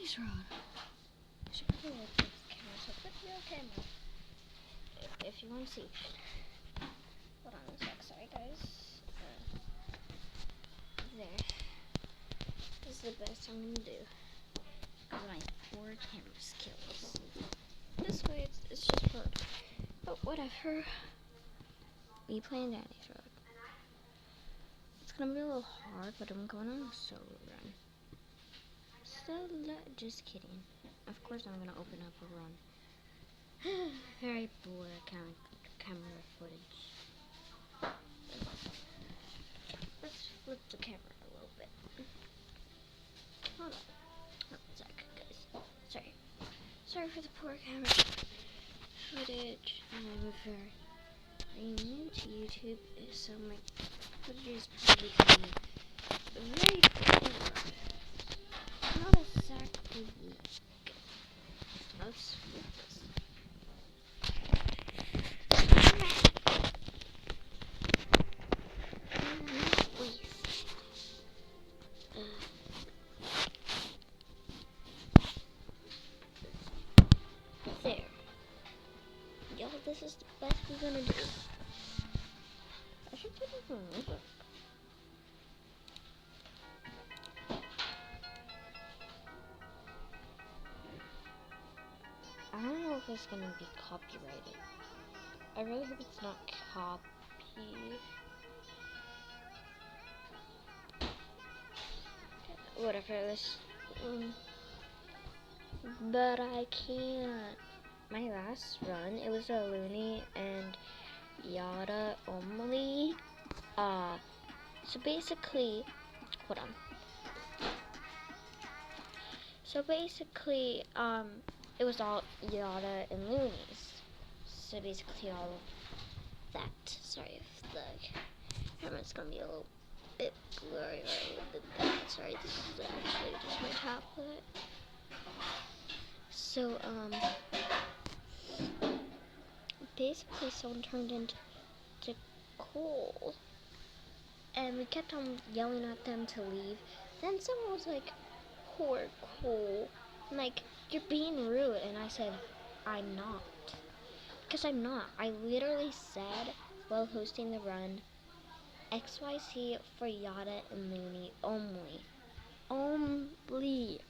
Danny's Road. I should probably like this camera, so put real camera. If you want to see. Hold on a sec, sorry guys. There. This is the best I'm gonna do. My poor camera skills. This way it's just for, but whatever. We playing Danny's Road. It's gonna be a little hard, but I'm going on a solo run. Just kidding. Of course I'm gonna open up a run. Very poor camera footage. Let's flip the camera a little bit. Hold on. One sec, guys. Sorry for the poor camera footage. I'm very new to YouTube, so my footage is probably going to be very poor. Not exactly good. Let's flip this. There. Yo, this is the best we're gonna do. I should put it on music. I don't know if it's gonna be copyrighted. I really hope it's not copy. Whatever, this. But I can't. My last run, it was a Looney and Yada only. So basically, hold on. So basically, it was all Yada and Loonies. So basically all of that. Sorry if the camera's gonna be a little bit blurry or a little bit bad. Sorry, this is actually just my tablet. So, basically someone turned into Cole. And we kept on yelling at them to leave. Then someone was like, poor Cole. I'm like, you're being rude. And I said, I'm not. Because I'm not. I literally said, while hosting the run, XYZ for Yada and Looney only. Only.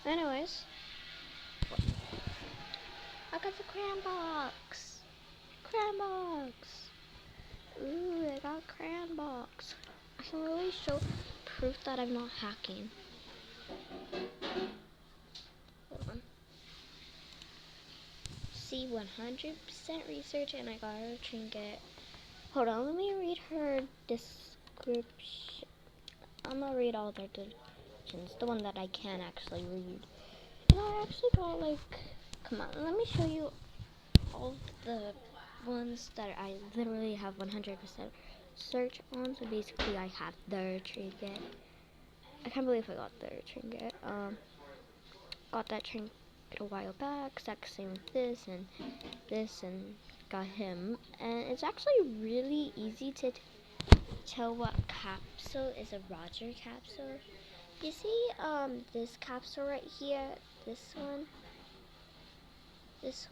Anyways, I got the crayon box. Crayon box. Ooh, I got a crayon box. I can really show proof that I'm not hacking. Hold on. See, 100% research, and I got her trinket. Hold on, let me read her description. I'm gonna read all their descriptions, the one that I can actually read. And I actually got like, come on, let me show you all the ones that I literally have 100% search on. So basically I have their trinket. I can't believe I got their trinket. Got that trinket a while back, exact same with this, and got him. And it's actually really easy to tell what capsule is a Roger capsule. You see this capsule right here, this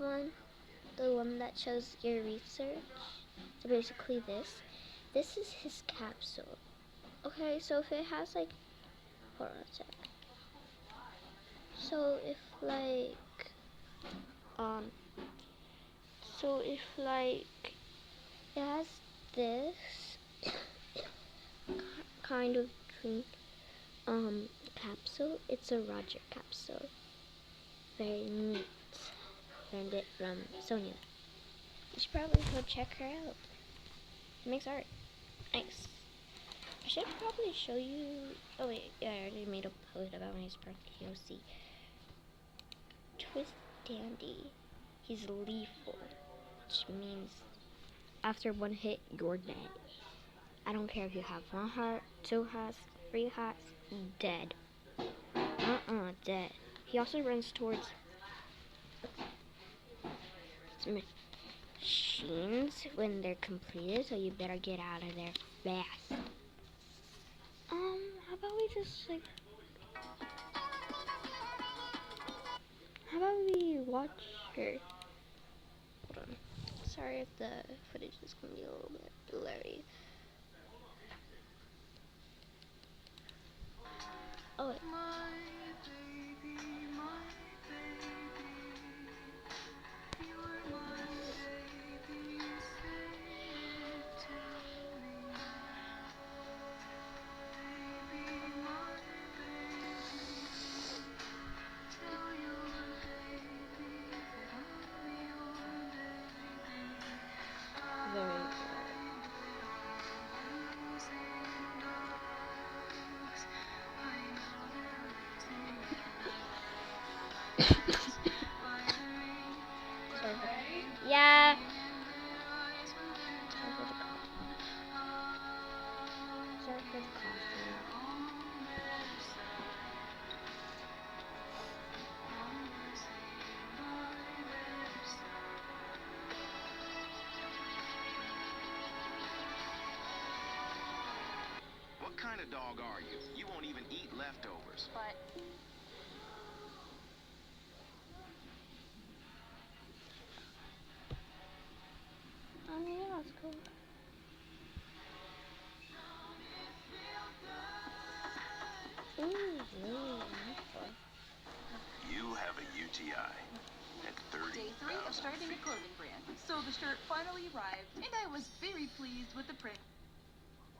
one, the one that shows your research. So basically this is his capsule. Okay, so if it has like, hold on a sec. So if like, it has this kind of drink, capsule, it's a Roger capsule. Very neat. Learned it from Sonia. You should probably go check her out. She makes art. Nice. I should probably show you. Oh wait, yeah, I already made a post about my Spark POC. Twist Dandy. He's lethal, which means after one hit, you're dead. I don't care if you have 1 heart, 2 hearts, 3 hearts, dead. Dead. He also runs towards. Shh. machines when they're completed, so you better get out of there fast. How about we just like, how about we watch her? Hold on. Sorry if the footage is gonna be a little bit blurry. Oh, wait. Very good. Sorry for that. Yeah. Sorry for the coughing. What kind of dog are you? You won't even eat leftovers. But Yeah, it's cool. You have a UTI at 30. day 3 of starting a clothing brand. So the shirt finally arrived, and I was very pleased with the print.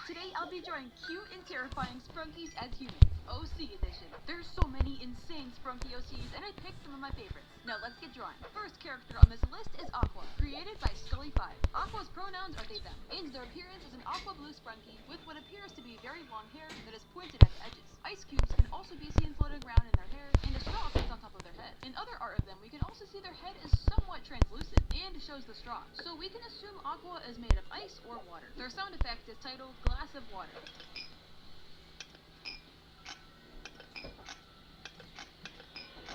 Today I'll be drawing cute and terrifying Sprunkies as humans. OC edition. There's so many insane Sprunky OCs, and I picked some of my favorites. Now let's get drawing. First character on this list is Aqua, created by Scully5. Aqua's pronouns are they them, and their appearance is an aqua blue Sprunky with what appears to be very long hair that is pointed at the edges. Ice cubes can also be seen floating around in their hair, and a straw sits on top of their head. In other art of them, we can also see their head is somewhat translucent and shows the straw. So we can assume Aqua is made of ice or water. Their sound effect is titled Glass of Water.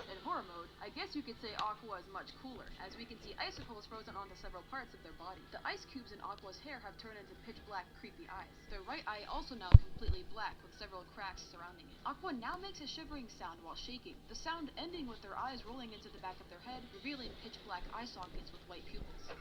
In horror mode, I guess you could say Aqua is much cooler, as we can see icicles frozen onto several parts of their body. The ice cubes in Aqua's hair have turned into pitch black, creepy eyes. Their right eye also now completely black with several cracks surrounding it. Aqua now makes a shivering sound while shaking, the sound ending with their eyes rolling into the back of their head, revealing pitch black eye sockets with white pupils.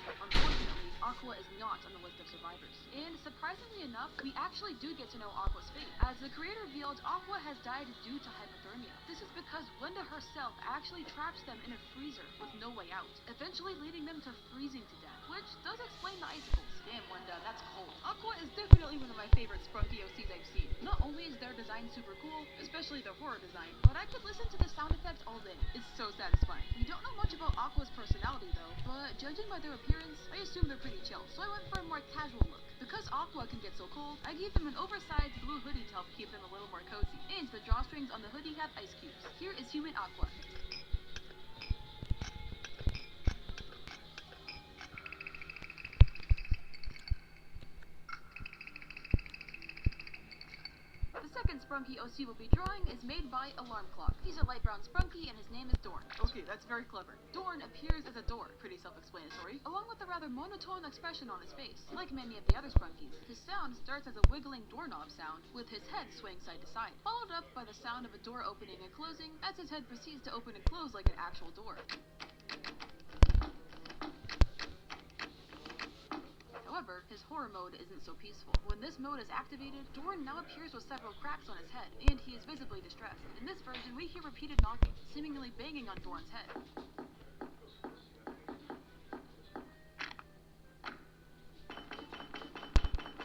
Unfortunately, Aqua is not on the list of survivors. And surprisingly enough, we actually do get to know Aqua's fate. As the creator revealed, Aqua has died due to hypothermia. This is because Linda herself actually traps them in a freezer with no way out, eventually leading them to freezing to death, which does explain the icicles. Damn, Linda, that's cold. Aqua is definitely one of my favorite Sprunky OCs I've seen. Not only is their design super cool, especially the horror design, but I could listen to the sound effects all day. It's so satisfying. We don't know much about Aqua's personality though, but judging by their appearance, I assume they're pretty chill, so I went for a more casual look. Because Aqua can get so cold, I gave them an oversized blue hoodie to help keep them a little more cozy. And the drawstrings on the hoodie have ice cubes. Here is human Aqua. The second Sprunky OC we'll be drawing is made by Alarm Clock. He's a light brown Sprunky and his name is Dorn. Okay, that's very clever. Dorn appears as a door, pretty self-explanatory, along with a rather monotone expression on his face. Like many of the other Sprunkies, his sound starts as a wiggling doorknob sound, with his head swaying side to side, followed up by the sound of a door opening and closing, as his head proceeds to open and close like an actual door. However, his horror mode isn't so peaceful. When this mode is activated, Dorn now appears with several cracks on his head, and he is visibly distressed. In this version, we hear repeated knocking, seemingly banging on Dorn's head.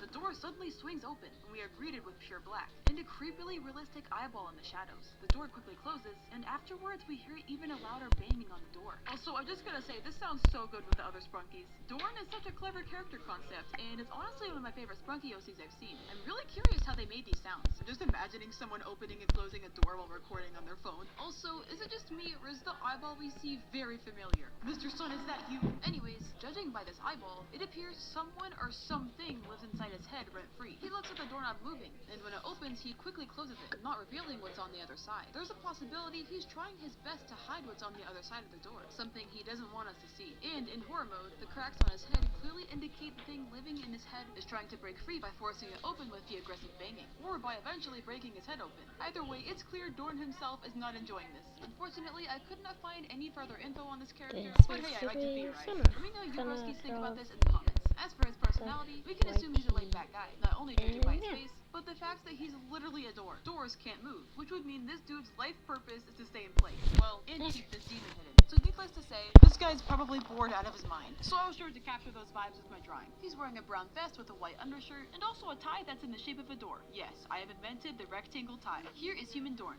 The door suddenly swings open, and we are greeted with pure black, and a creepily realistic eyeball in the shadows. The door quickly closes, and afterwards we hear even a louder banging on the door. Also, I'm just gonna say, this sounds so good with the other Sprunkies. Dorn is such a clever character concept, and it's honestly one of my favorite Sprunky OCs I've seen. I'm really curious how they made these sounds. I'm just imagining someone opening and closing a door while recording on their phone. Also, is it just me, or is the eyeball we see very familiar? Mr. Sun, is that you? Anyways, judging by this eyeball, it appears someone or something lives inside his head head rent-free. He looks at the doorknob moving, and when it opens, he quickly closes it, not revealing what's on the other side. There's a possibility he's trying his best to hide what's on the other side of the door, something he doesn't want us to see. And in horror mode, the cracks on his head clearly indicate the thing living in his head is trying to break free by forcing it open with the aggressive banging, or by eventually breaking his head open. Either way, it's clear Dorn himself is not enjoying this. Unfortunately, I could not find any further info on this character, but hey, I like to be right. Let me know you broskies think about this in the comments. As for his personality, we can assume he's a laid-back guy, not only judging by his face, but the fact that he's literally a door. Doors can't move, which would mean this dude's life purpose is to stay in place. Well, and keep this demon hidden. So needless to say, this guy's probably bored out of his mind. So I was sure to capture those vibes with my drawing. He's wearing a brown vest with a white undershirt, and also a tie that's in the shape of a door. Yes, I have invented the rectangle tie. Here is Human Dorn.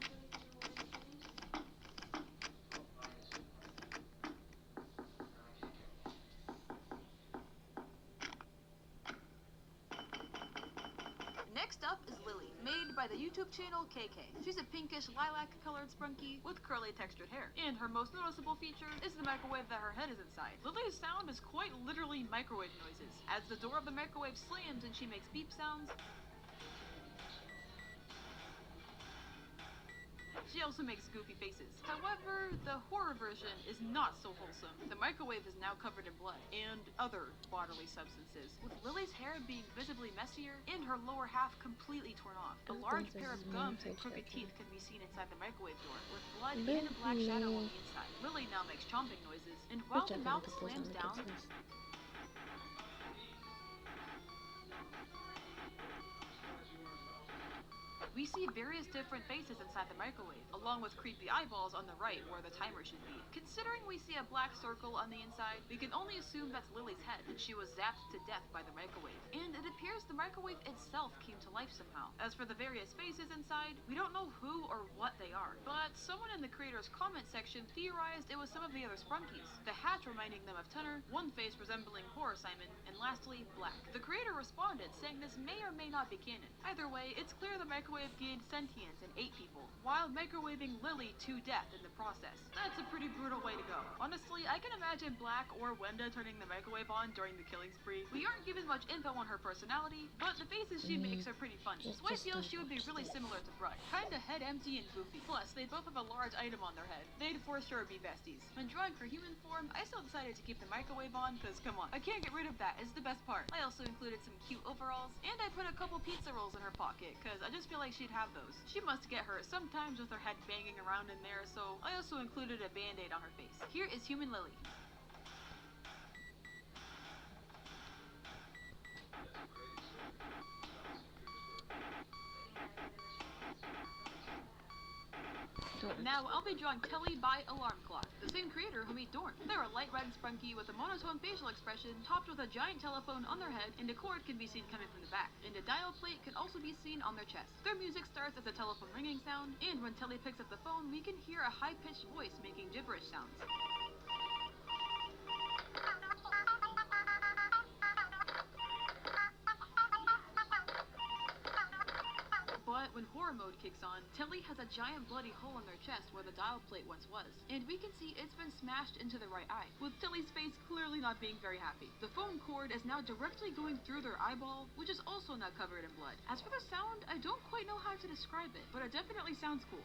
Next up is Lily, made by the YouTube channel KK. She's a pinkish lilac-colored sprunky with curly textured hair, and her most noticeable feature is the microwave that her head is inside. Lily's sound is quite literally microwave noises. As the door of the microwave slams and she makes beep sounds, she also makes goofy faces. However, the horror version is not so wholesome. The microwave is now covered in blood and other bodily substances, with Lily's hair being visibly messier and her lower half completely torn off. A large pair of gums and crooked teeth can be seen inside the microwave door, with blood and a black shadow on the inside. Lily now makes chomping noises, and while the mouth slams down, we see various different faces inside the microwave, along with creepy eyeballs on the right where the timer should be. Considering we see a black circle on the inside, we can only assume that's Lily's head, and she was zapped to death by the microwave. And it appears the microwave itself came to life somehow. As for the various faces inside, we don't know who or what they are, but someone in the creator's comment section theorized it was some of the other Sprunkies, the hat reminding them of Tunner, one face resembling Horror Simon, and lastly, Black. The creator responded, saying this may or may not be canon. Either way, it's clear the microwave gained sentience and ate people, while microwaving Lily to death in the process. That's a pretty brutal way to go. Honestly, I can imagine Black or Wenda turning the microwave on during the killing spree. We aren't given much info on her personality, but the faces she makes are pretty funny, so I feel she would be really similar to Brooke. Kinda head empty and goofy. Plus, they both have a large item on their head. They'd for sure be besties. When drawing for human form, I still decided to keep the microwave on, cause come on, I can't get rid of that, it's the best part. I also included some cute overalls, and I put a couple pizza rolls in her pocket, cause I just feel like she'd have those. She must get hurt sometimes with her head banging around in there, so I also included a band-aid on her face. Here is Human Lily. Now, I'll be drawing Telly by Alarm Clock, the same creator who made Dorn. They're a light red sprunky with a monotone facial expression, topped with a giant telephone on their head, and a cord can be seen coming from the back, and a dial plate can also be seen on their chest. Their music starts as a telephone ringing sound, and when Telly picks up the phone, we can hear a high-pitched voice making gibberish sounds. But when horror mode kicks on, Telly has a giant bloody hole in their chest where the dial plate once was, and we can see it's been smashed into the right eye, with Telly's face clearly not being very happy. The phone cord is now directly going through their eyeball, which is also now covered in blood. As for the sound, I don't quite know how to describe it, but it definitely sounds cool.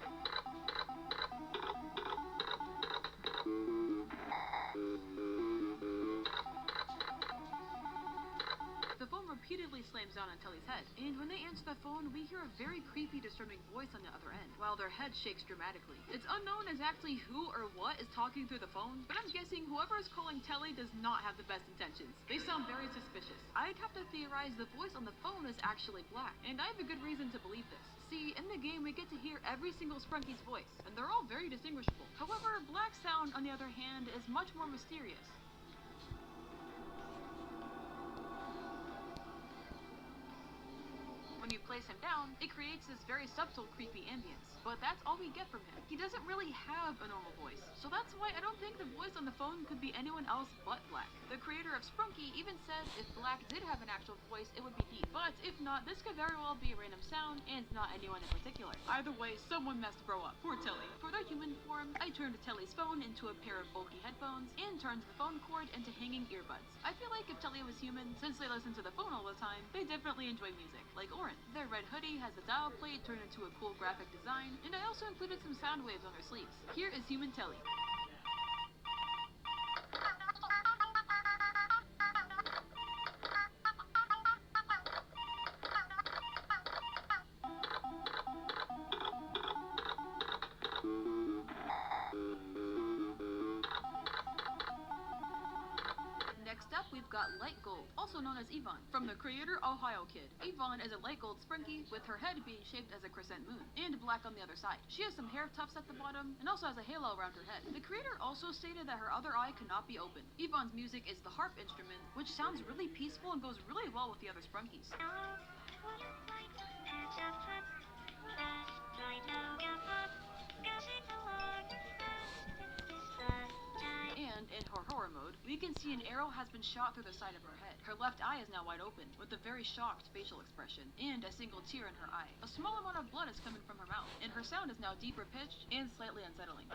The phone repeatedly slams down on Telly's head, and when they answer the phone, we hear a very creepy, disturbing voice on the other end, while their head shakes dramatically. It's unknown exactly who or what is talking through the phone, but I'm guessing whoever is calling Telly does not have the best intentions. They sound very suspicious. I'd have to theorize the voice on the phone is actually Black, and I have a good reason to believe this. See, in the game we get to hear every single Sprunky's voice, and they're all very distinguishable. However, Black's sound, on the other hand, is much more mysterious. When you place him down, it creates this very subtle, creepy ambience. But that's all we get from him. He doesn't really have a normal voice. So that's why I don't think the voice on the phone could be anyone else but Black. The creator of Sprunky even said if Black did have an actual voice, it would be deep. But if not, this could very well be a random sound and not anyone in particular. Either way, someone messed Bro up. Poor Telly. For their human form, I turned Telly's phone into a pair of bulky headphones and turned the phone cord into hanging earbuds. I feel like if Telly was human, since they listen to the phone all the time, they definitely enjoy music, like Oren. Their red hoodie has the dial plate turned into a cool graphic design, and I also included some sound waves on their sleeves. Here is Human Telly. Next up, we've got Light Gold, also known as Yvonne, from the creator Ohio Kid. Yvonne is a light gold Sprunky with her head being shaped as a crescent moon, and black on the other side. She has some hair tufts at the bottom, and also has a halo around her head. The creator also stated that her other eye cannot be opened. Yvonne's music is the harp instrument, which sounds really peaceful and goes really well with the other Sprunkies. And in her horror mode, we can see an arrow has been shot through the side of her head. Her left eye is now wide open, with a very shocked facial expression, and a single tear in her eye. A small amount of blood is coming from her mouth, and her sound is now deeper pitched and slightly unsettling.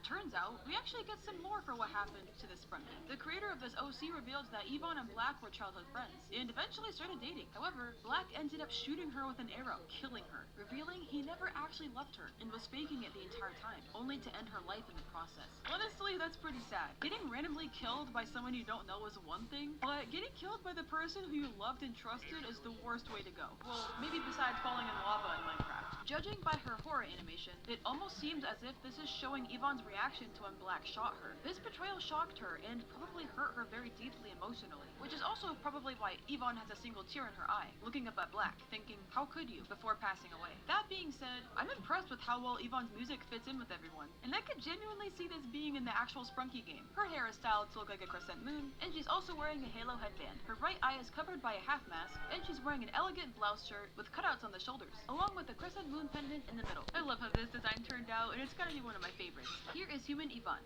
Turns out, we actually get some more for what happened to this Sprunky. The creator of this OC revealed that Yvonne and Black were childhood friends, and eventually started dating. However, Black ended up shooting her with an arrow, killing her, revealing he never actually loved her, and was faking it the entire time, only to end her life in the process. Honestly, that's pretty sad. Getting randomly killed by someone you don't know is one thing, but getting killed by the person who you loved and trusted is the worst way to go. Well, maybe besides falling in lava in Minecraft. Judging by her horror animation, it almost seems as if this is showing Yvonne's reaction to when Black shot her. This betrayal shocked her and probably hurt her very deeply emotionally, which is also probably why Yvonne has a single tear in her eye, looking up at Black, thinking, how could you, before passing away. That being said, I'm impressed with how well Yvonne's music fits in with everyone, and I could genuinely see this being in the actual Sprunky game. Her hair is styled to look like a crescent moon, and she's also wearing a halo headband. Her right eye is covered by a half mask, and she's wearing an elegant blouse shirt with cutouts on the shoulders, along with a crescent moon pendant in the middle. I love how this design turned out, and it's gotta be one of my favorites. Here is Human Yvonne.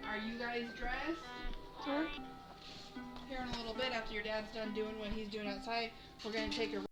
Are you guys dressed? Huh? Here in a little bit, after your dad's done doing what he's doing outside, we're gonna take a